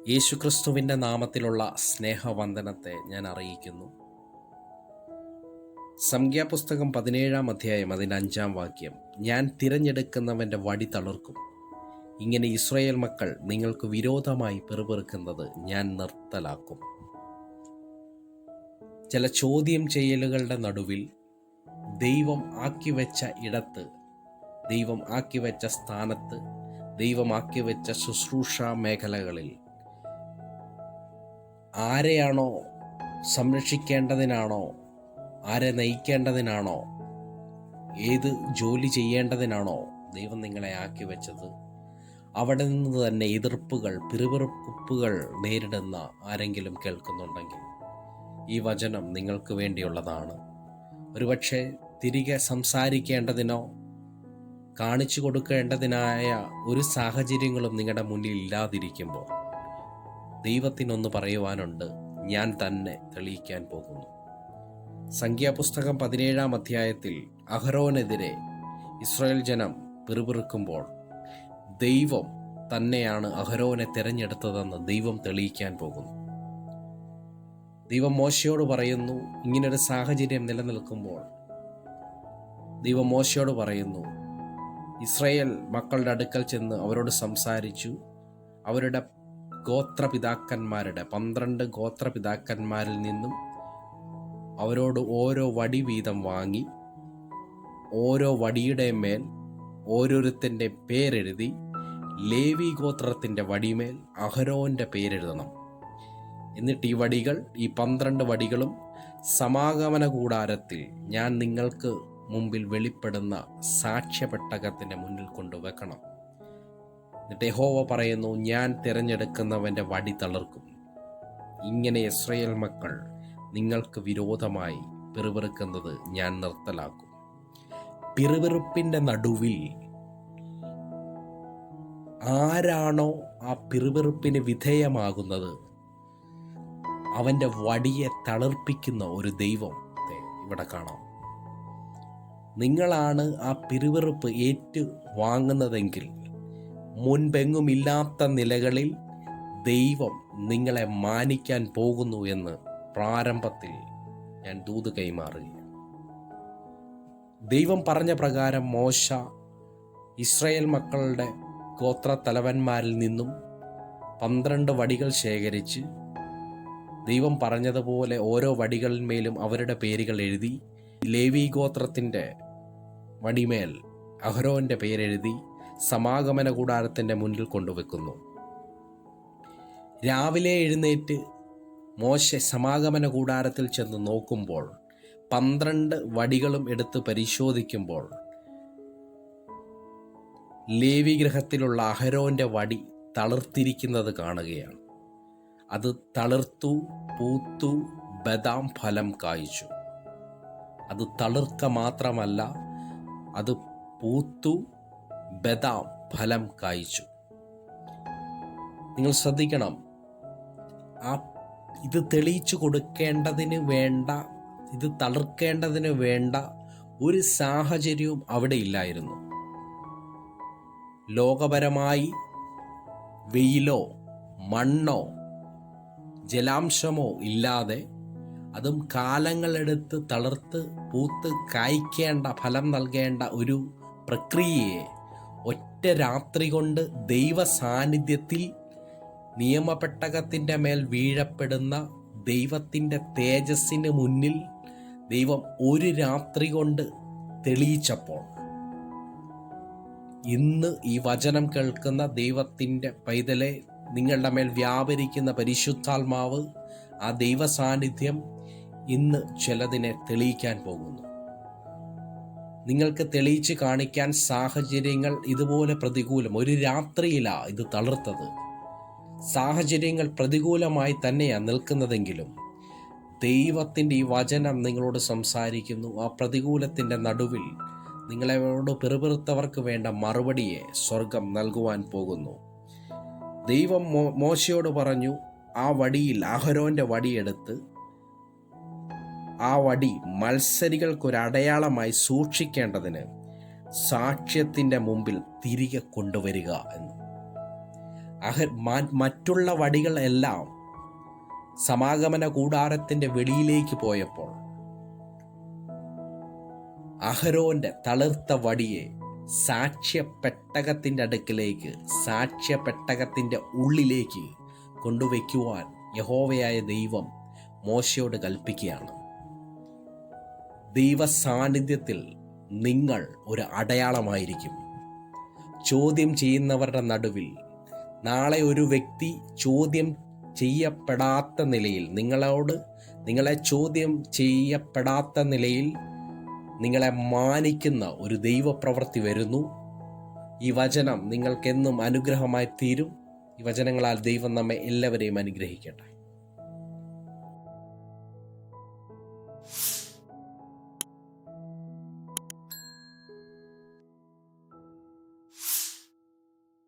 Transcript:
യേശുക്രിസ്തുവിൻ്റെ നാമത്തിലുള്ള സ്നേഹവന്ദനത്തെ ഞാൻ അറിയിക്കുന്നു. സംഖ്യാപുസ്തകം 17-ാം അധ്യായം 5-ാം വാക്യം, ഞാൻ തിരഞ്ഞെടുക്കുന്നവൻ്റെ വടി തളിർക്കും. ഇങ്ങനെ ഇസ്രായേൽ മക്കൾ നിങ്ങൾക്ക് വിരോധമായി പിറുപിറുക്കുന്നത് ഞാൻ നിർത്തലാക്കും. ചില ചോദ്യം ചെയ്യലുകളുടെ നടുവിൽ ദൈവം ആക്കിവെച്ച ഇടത്ത്, ദൈവം ആക്കിവെച്ച സ്ഥാനത്ത്, ദൈവം ആക്കിവെച്ച ശുശ്രൂഷ മേഖലകളിൽ ആരെയാണോ സംരക്ഷിക്കേണ്ടതിനാണോ, ആരെ നയിക്കേണ്ടതിനാണോ, ഏത് ജോലി ചെയ്യേണ്ടതിനാണോ ദൈവം നിങ്ങളെ ആക്കി വെച്ചത്, അവിടെ നിന്ന് തന്നെ എതിർപ്പുകൾ, പിറുപിറുപ്പുകൾ നേരിടുന്ന ആരെങ്കിലും കേൾക്കുന്നുണ്ടെങ്കിൽ ഈ വചനം നിങ്ങൾക്ക് വേണ്ടിയുള്ളതാണ്. ഒരുപക്ഷെ തിരികെ സംസാരിക്കേണ്ടതിനോ കാണിച്ചു കൊടുക്കേണ്ടതിനായ ഒരു സാഹചര്യങ്ങളും നിങ്ങളുടെ മുന്നിൽ ഇല്ലാതിരിക്കുമ്പോൾ ദൈവത്തിനൊന്ന് പറയുവാനുണ്ട്, ഞാൻ തന്നെ തെളിയിക്കാൻ പോകുന്നു. സംഖ്യാപുസ്തകം 17-ാം അധ്യായത്തിൽ അഹരോനെതിരെ ഇസ്രായേൽ ജനം പിറുപിറുക്കുമ്പോൾ ദൈവം തന്നെയാണ് അഹരോനെ തിരഞ്ഞെടുത്തതെന്ന് ദൈവം തെളിയിക്കാൻ പോകുന്നു. ദൈവം മോശയോട് പറയുന്നു, ഇങ്ങനൊരു സാഹചര്യം നിലനിൽക്കുമ്പോൾ ദൈവം മോശയോട് പറയുന്നു, ഇസ്രായേൽ മക്കളുടെ അടുക്കൽ ചെന്ന് അവരോട് സംസാരിച്ചു. അവരുടെ ഗോത്രപിതാക്കന്മാരുടെ 12 ഗോത്രപിതാക്കന്മാരിൽ നിന്നും അവരോട് ഓരോ വടി വീതം വാങ്ങി, ഓരോ വടിയുടെ മേൽ ഓരോരുത്തൻ്റെ പേരെഴുതി, ലേവി ഗോത്രത്തിൻ്റെ വടിമേൽ അഹരോൻ്റെ പേരെഴുതണം. എന്നിട്ട് ഈ വടികൾ, ഈ 12 വടികളും സമാഗമന കൂടാരത്തിൽ ഞാൻ നിങ്ങൾക്ക് മുമ്പിൽ വെളിപ്പെടുന്ന സാക്ഷ്യപെട്ടകത്തിൻ്റെ മുന്നിൽ കൊണ്ടുവെക്കണം. എന്നിട്ട് യഹോവ പറയുന്നു, ഞാൻ തിരഞ്ഞെടുക്കുന്നവൻ്റെ വടി തളിർക്കും. ഇങ്ങനെ ഇസ്രായേൽ മക്കൾ നിങ്ങൾക്ക് വിരോധമായി പിറുപിറുക്കുന്നത് ഞാൻ നിർത്തലാക്കും. പിറുപിറുപ്പിൻ്റെ നടുവിൽ ആരാണോ ആ പിറുപിറുപ്പിന് വിധേയമാകുന്നത്, അവൻ്റെ വടിയെ തളിർപ്പിക്കുന്ന ഒരു ദൈവത്തെ ഇവിടെ കാണാം. നിങ്ങളാണ് ആ പിറുപിറുപ്പ് ഏറ്റു വാങ്ങുന്നതെങ്കിൽ മുൻപെങ്ങുമില്ലാത്ത നിലകളിൽ ദൈവം നിങ്ങളെ മാനിക്കാൻ പോകുന്നു എന്ന് പ്രാരംഭത്തിൽ ഞാൻ ദൂത് കൈമാറുകയാണ്. ദൈവം പറഞ്ഞ പ്രകാരം മോശ ഇസ്രായേൽ മക്കളുടെ ഗോത്ര തലവന്മാരിൽ നിന്നും 12 വടികൾ ശേഖരിച്ച് ദൈവം പറഞ്ഞതുപോലെ ഓരോ വടികളിന്മേലും അവരുടെ പേരുകൾ എഴുതി, ലേവി ഗോത്രത്തിൻ്റെ വടിമേൽ അഹരോൻ്റെ പേരെഴുതി സമാഗമന കൂടാരത്തിൻ്റെ മുന്നിൽ കൊണ്ടുവെക്കുന്നു. രാവിലെ എഴുന്നേറ്റ് മോശെ സമാഗമന കൂടാരത്തിൽ ചെന്ന് നോക്കുമ്പോൾ 12 വടികളും എടുത്ത് പരിശോധിക്കുമ്പോൾ ലേവി ഗൃഹത്തിലുള്ള അഹരോൻ്റെ വടി തളിർത്തിരിക്കുന്നത് കാണുകയാണ്. അത് തളിർത്തു, പൂത്തു, ബദാം ഫലം കായ്ച്ചു. അത് തളിർക്ക മാത്രമല്ല, അത് പൂത്തു, ബദാം ഫലം കായ്ച്ചു. നിങ്ങൾ ശ്രദ്ധിക്കണം, ഇത് തെളിയിച്ചു കൊടുക്കേണ്ടതിന് വേണ്ട, ഇത് തളിർക്കേണ്ടതിന് വേണ്ട ഒരു സാഹചര്യവും അവിടെ ഇല്ലായിരുന്നു. ലോകപരമായി വെയിലോ മണ്ണോ ജലാംശമോ ഇല്ലാതെ, അതും കാലങ്ങളെടുത്ത് തളിർത്ത് പൂത്ത് കായ്ക്കേണ്ട, ഫലം നൽകേണ്ട ഒരു പ്രക്രിയയെ ഒറ്റ രാത്രി കൊണ്ട് ദൈവ സാന്നിധ്യത്തിൽ നിയമപെട്ടകത്തിൻ്റെ മേൽ വീഴപ്പെടുന്ന ദൈവത്തിൻ്റെ തേജസ്സിന് മുന്നിൽ ദൈവം ഒരു രാത്രി കൊണ്ട് തെളിയിച്ചപ്പോൾ, ഇന്ന് ഈ വചനം കേൾക്കുന്ന ദൈവത്തിൻ്റെ പൈതലെ, നിങ്ങളുടെ മേൽ വ്യാപരിക്കുന്ന പരിശുദ്ധാത്മാവ്, ആ ദൈവ സാന്നിധ്യം ഇന്ന് ചിലതിനെ തെളിയിക്കാൻ പോകുന്നു. നിങ്ങൾക്ക് തെളിയിച്ച് കാണിക്കാൻ സാഹചര്യങ്ങൾ ഇതുപോലെ പ്രതികൂലം, ഒരു രാത്രിയിലാണ് ഇത് തളിർത്തത്. സാഹചര്യങ്ങൾ പ്രതികൂലമായി തന്നെയാണ് നിൽക്കുന്നതെങ്കിലും ദൈവത്തിൻ്റെ ഈ വചനം നിങ്ങളോട് സംസാരിക്കുന്നു. ആ പ്രതികൂലത്തിൻ്റെ നടുവിൽ നിങ്ങളോട് പിറുപിറുത്തവർക്ക് വേണ്ട മറുപടിയെ സ്വർഗം നൽകുവാൻ പോകുന്നു. ദൈവം മോശയോട് പറഞ്ഞു, ആ വടിയിൽ അഹരോൻ്റെ വടിയെടുത്ത് ആ വടി മത്സരികൾക്കൊരടയാളമായി സൂക്ഷിക്കേണ്ടതിന് സാക്ഷ്യത്തിൻ്റെ മുമ്പിൽ തിരികെ കൊണ്ടുവരിക എന്ന്. മറ്റുള്ള വടികളെല്ലാം സമാഗമന കൂടാരത്തിൻ്റെ വെളിയിലേക്ക് പോയപ്പോൾ അഹരോന്റെ തളിർത്ത വടിയെ സാക്ഷ്യപ്പെട്ടകത്തിൻ്റെ അടുക്കിലേക്ക്, സാക്ഷ്യപ്പെട്ടകത്തിൻ്റെ ഉള്ളിലേക്ക് കൊണ്ടുവയ്ക്കുവാൻ യഹോവയായ ദൈവം മോശയോട് കൽപ്പിക്കുകയാണ്. ദൈവ സാന്നിധ്യത്തിൽ നിങ്ങൾ ഒരു അടയാളമായിരിക്കും. ചോദ്യം ചെയ്യുന്നവരുടെ നടുവിൽ നാളെ ഒരു വ്യക്തി ചോദ്യം ചെയ്യപ്പെടാത്ത നിലയിൽ, നിങ്ങളെ ചോദ്യം ചെയ്യപ്പെടാത്ത നിലയിൽ നിങ്ങളെ മാനിക്കുന്ന ഒരു ദൈവപ്രവൃത്തി വരുന്നു. ഈ വചനം നിങ്ങൾക്കെന്നും അനുഗ്രഹമായി തീരും. ഈ വചനങ്ങളാൽ ദൈവം നമ്മെ എല്ലാവരെയും അനുഗ്രഹിക്കട്ടെ.